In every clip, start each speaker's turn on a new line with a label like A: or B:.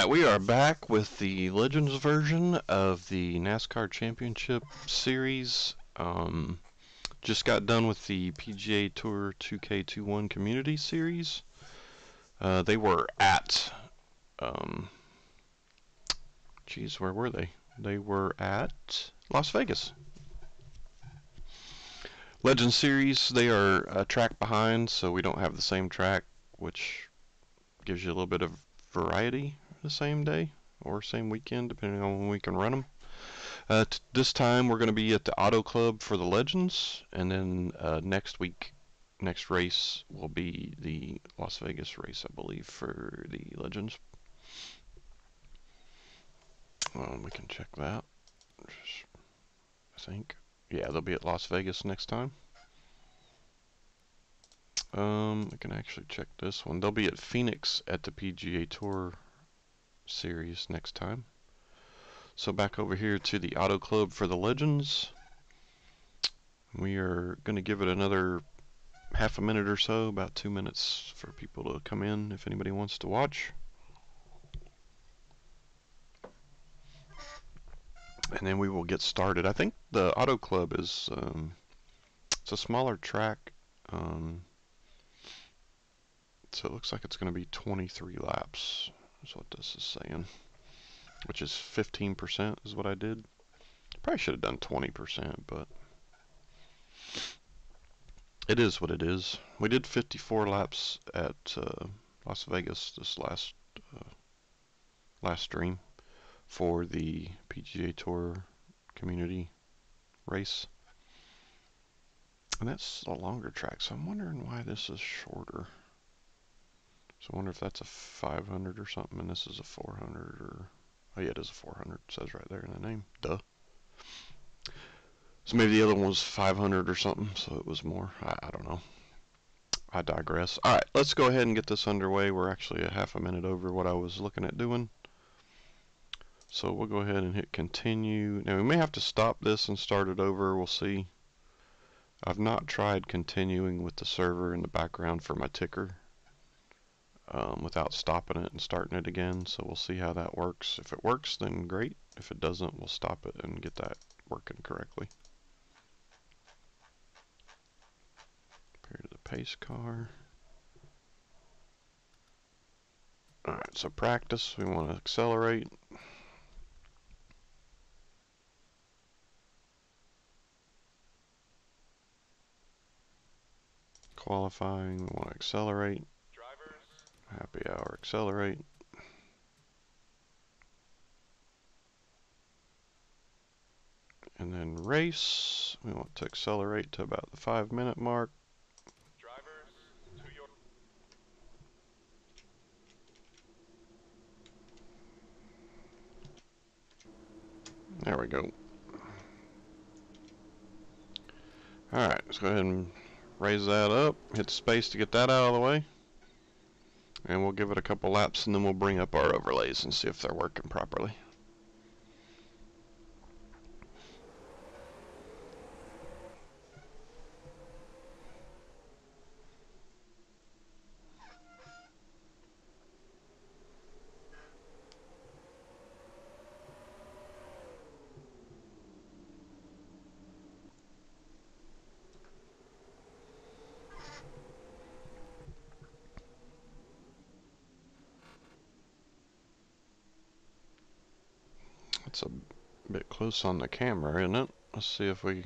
A: Alright, we are back with the Legends version of the NASCAR Championship Series. Just got done with the PGA Tour 2K21 Community Series. They were at, where were they? They were at Las Vegas. Legends Series, they are a track behind, so we don't have the same track, which gives you a little bit of variety the same day or same weekend, depending on when we can run them. This time we're going to be at the Auto Club for the Legends, and then next race will be the Las Vegas race, I believe, for the Legends. We can check that. I think, yeah, they'll be at Las Vegas next time. We can actually check this one. They'll be at Phoenix at the PGA Tour Series next time. So back over here to the Auto Club for the Legends. We are going to give it another half a minute or so, about 2 minutes for people to come in if anybody wants to watch. And then we will get started. I think the Auto Club is it's a smaller track. So it looks like it's going to be 23 laps. That's what this is saying. Which is 15% is what I did. Probably should have done 20%, but it is what it is. We did 54 laps at Las Vegas this last stream for the PGA Tour Community race. And that's a longer track, so I'm wondering why this is shorter. So I wonder if that's a 500 or something, and this is a 400, or... Oh yeah, it is a 400. It says right there in the name. Duh. So maybe the other one was 500 or something, so it was more. I don't know. I digress. Alright, let's go ahead and get this underway. We're actually a half a minute over what I was looking at doing. So we'll go ahead and hit continue. Now we may have to stop this and start it over. We'll see. I've not tried continuing with the server in the background for my ticker without stopping it and starting it again. So we'll see how that works. If it works, then great. If it doesn't, we'll stop it and get that working correctly. Compare to the pace car. Alright, so practice, we want to accelerate. Qualifying, we want to accelerate. Drivers. Happy hour, accelerate. And then race, we want to accelerate to about the 5-minute mark.
B: Drivers, to your...
A: There we go. Alright, let's go ahead and raise that up, hit space to get that out of the way. And we'll give it a couple laps and then we'll bring up our overlays and see if they're working properly. It's a bit close on the camera, isn't it? Let's see if we...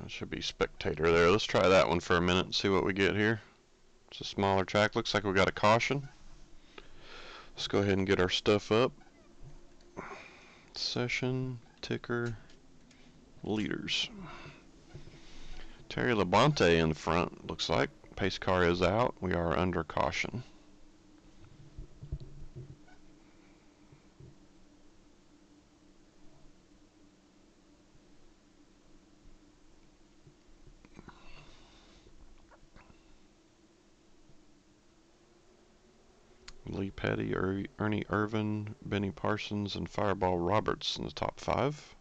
A: That should be Spectator there. Let's try that one for a minute and see what we get here. It's a smaller track. Looks like we got a caution. Let's go ahead and get our stuff up. Session, ticker, leaders. Terry Labonte in the front, looks like. Pace car is out. We are under caution. Petty, Ernie Irvin, Benny Parsons, and Fireball Roberts in the top 5.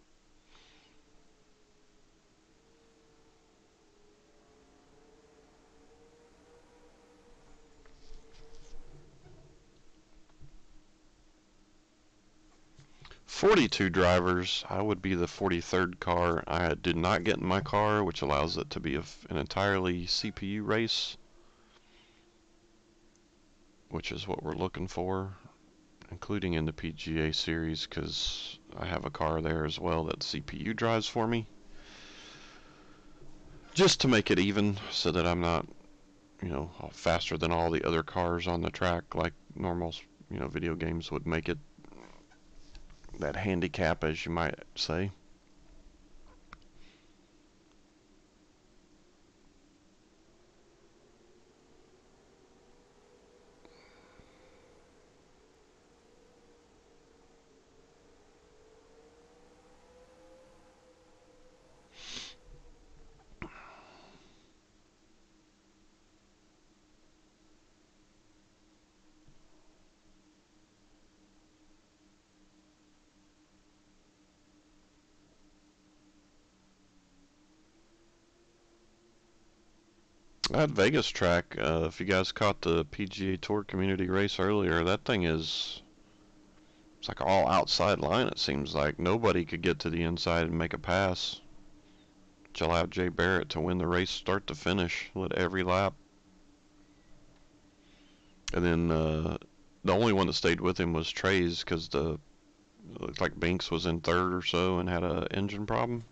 A: "42 drivers. I would be the 43rd car. I did not get in my car, which allows it to be an entirely CPU race, which is what we're looking for, including in the PGA series, because I have a car there as well that CPU drives for me, just to make it even, so that I'm not, faster than all the other cars on the track like normal, video games would make it. That handicap, as you might say. That Vegas track, if you guys caught the PGA Tour Community Race earlier, that thing it's like all outside line, it seems like. Nobody could get to the inside and make a pass, which allowed Jay Barrett to win the race start to finish, led every lap. And then the only one that stayed with him was Trey's, because it looked like Binks was in third or so and had an engine problem.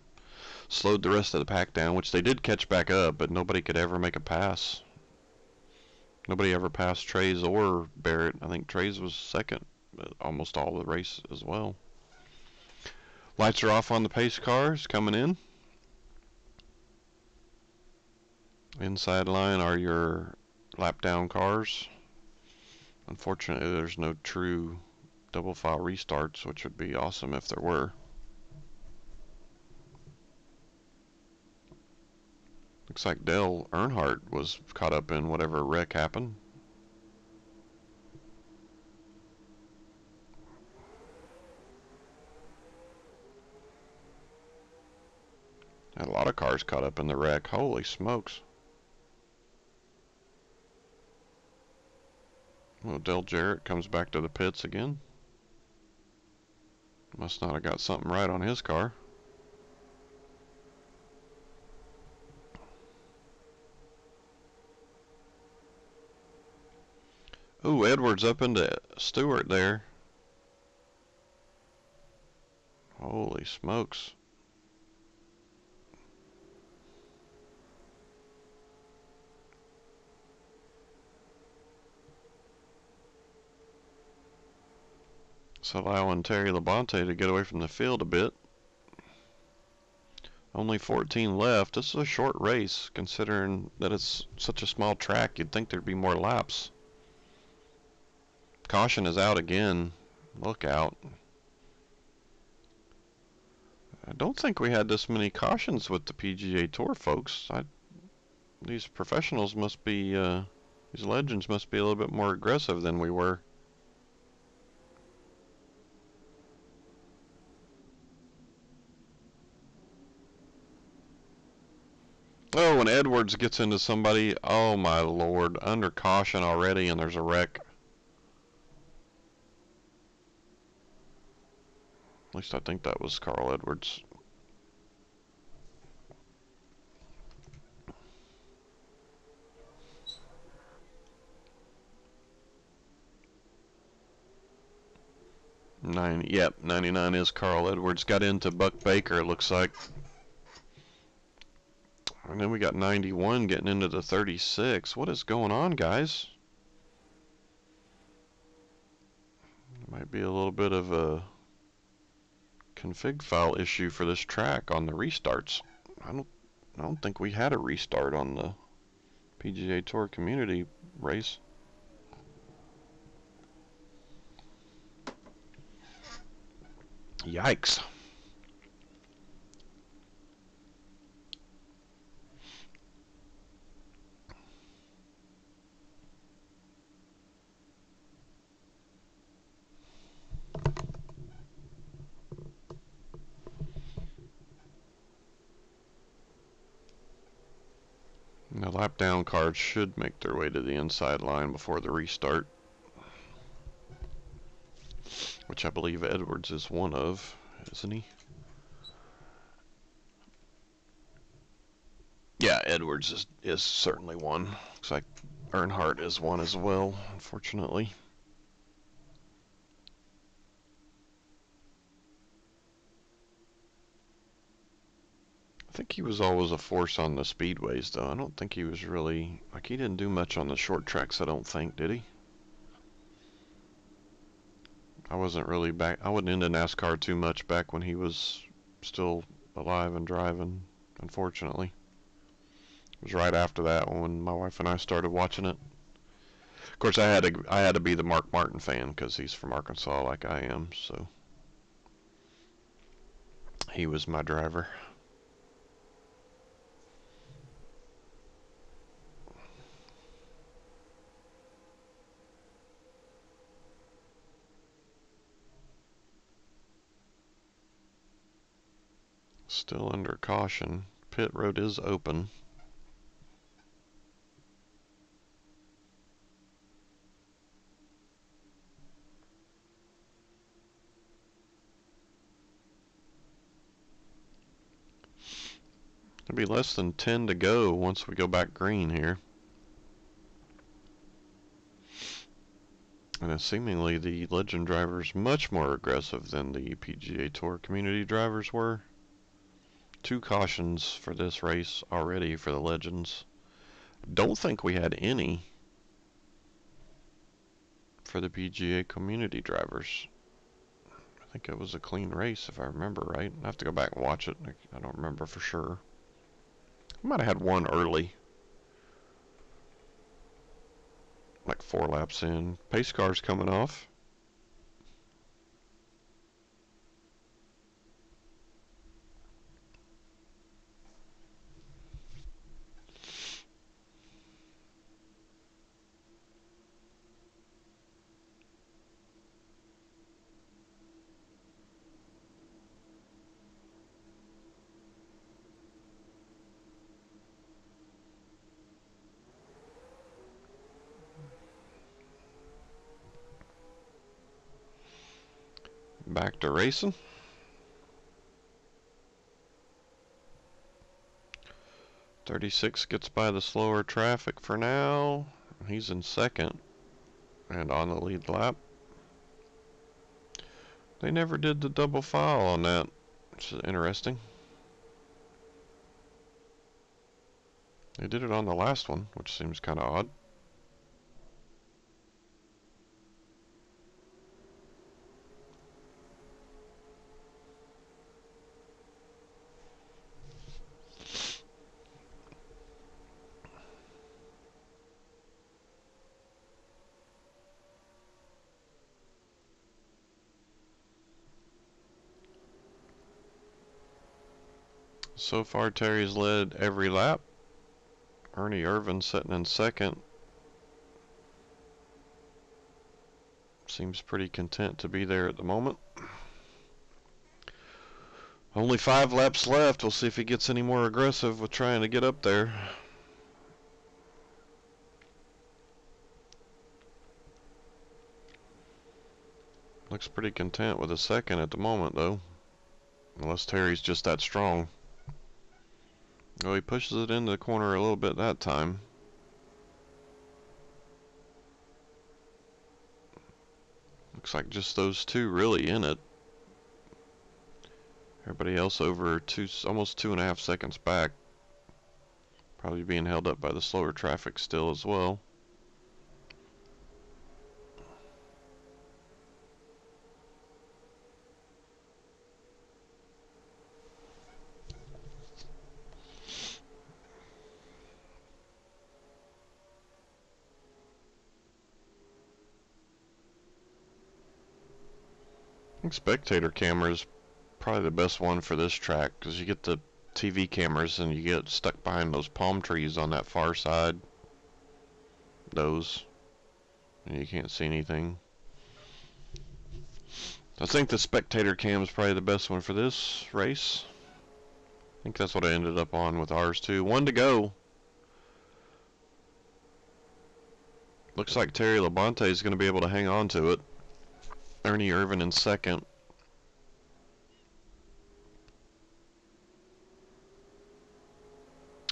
A: Slowed the rest of the pack down, which they did catch back up, but nobody could ever make a pass. Nobody ever passed Trey's or Barrett. I think Trey's was second almost all the race as well. Lights are off on the pace cars coming in. Inside line are your lap down cars. Unfortunately, there's no true double file restarts, which would be awesome if there were. Looks like Dale Earnhardt was caught up in whatever wreck happened. Had a lot of cars caught up in the wreck. Holy smokes. Well, Dale Jarrett comes back to the pits again. Must not have got something right on his car. Ooh, Edwards up into Stewart there. Holy smokes. It's allowing Terry Labonte to get away from the field a bit. Only 14 left. This is a short race, considering that it's such a small track. You'd think there'd be more laps. Caution is out again. Look out. I don't think we had this many cautions with the PGA Tour, folks. These professionals must be, these legends must be a little bit more aggressive than we were. Oh, when Edwards gets into somebody, oh my lord, under caution already, and there's a wreck. At least I think that was Carl Edwards. Yep, 99 is Carl Edwards. Got into Buck Baker, it looks like. And then we got 91 getting into the 36. What is going on, guys? Might be a little bit of a config file issue for this track on the restarts. I don't think we had a restart on the PGA Tour Community race. Yikes. And the lap down cars should make their way to the inside line before the restart, which I believe Edwards is one of, isn't he? Yeah, Edwards is certainly one. Looks like Earnhardt is one as well, unfortunately. I think he was always a force on the speedways, though. I don't think he was really, like, he didn't do much on the short tracks, I don't think, did he? I wasn't into NASCAR too much back when he was still alive and driving, unfortunately. It was right after that when my wife and I started watching it. Of course, I had to be the Mark Martin fan because he's from Arkansas like I am, so he was my driver. Still under caution. Pit road is open. It'll be less than 10 to go once we go back green here. And seemingly the Legend drivers much more aggressive than the PGA Tour Community drivers were. 2 cautions for this race already for the Legends. Don't think we had any for the PGA Community drivers. I think it was a clean race if I remember right. I have to go back and watch it. I don't remember for sure. I might have had one early, like 4 laps in. Pace car's coming off. Back to racing. .36 gets by the slower traffic for now. He's in second and on the lead lap. They never did the double file on that, which is interesting. They did it on the last one, which seems kind of odd. So far, Terry's led every lap. Ernie Irvin sitting in second. Seems pretty content to be there at the moment. Only 5 laps left. We'll see if he gets any more aggressive with trying to get up there. Looks pretty content with a second at the moment, though. Unless Terry's just that strong. Oh, he pushes it into the corner a little bit that time. Looks like just those two really in it. Everybody else over almost 2.5 seconds back. Probably being held up by the slower traffic still as well. I think Spectator Cameras probably the best one for this track because you get the TV cameras and you get stuck behind those palm trees on that far side. Those. And you can't see anything. I think the Spectator Cam is probably the best one for this race. I think that's what I ended up on with ours too. 1 to go. Looks like Terry Labonte is going to be able to hang on to it. Ernie Irvin in second.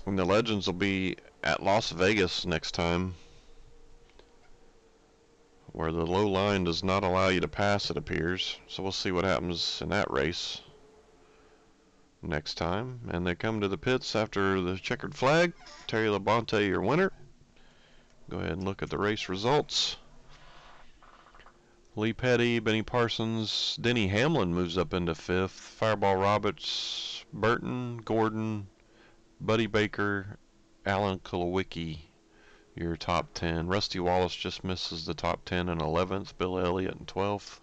A: And the Legends will be at Las Vegas next time, where the low line does not allow you to pass, it appears. So we'll see what happens in that race next time. And they come to the pits after the checkered flag. Terry Labonte, your winner. Go ahead and look at the race results. Lee Petty, Benny Parsons, Denny Hamlin moves up into 5th. Fireball Roberts, Burton, Gordon, Buddy Baker, Alan Kulowicki, your top 10. Rusty Wallace just misses the top 10 in 11th. Bill Elliott in 12th.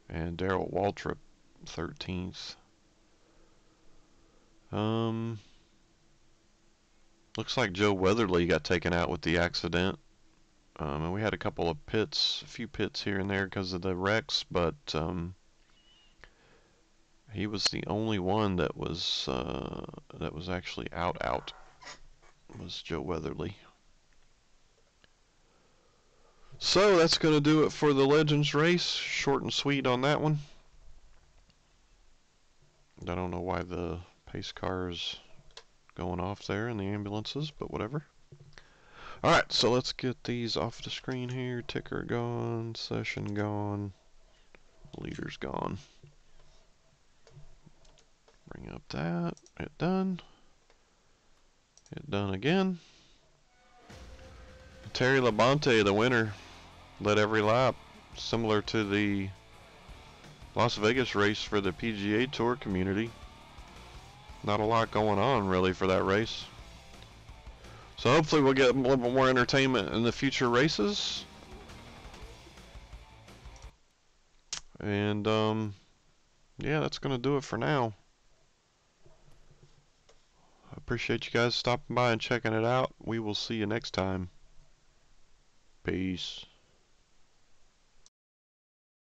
A: And Darrell Waltrip, 13th. Looks like Joe Weatherly got taken out with the accident. And we had a couple of pits, a few pits here and there because of the wrecks, but he was the only one that was actually out. Was Joe Weatherly. So that's going to do it for the Legends race. Short and sweet on that one. I don't know why the pace car is going off there in the ambulances, but whatever. Alright, so let's get these off the screen here. Ticker gone, session gone, leader's gone. Bring up that, hit done. Hit done again. Terry Labonte, the winner, led every lap, similar to the Las Vegas race for the PGA Tour community. Not a lot going on really for that race. So hopefully we'll get a little bit more entertainment in the future races. And yeah, that's going to do it for now. I appreciate you guys stopping by and checking it out. We will see you next time. Peace.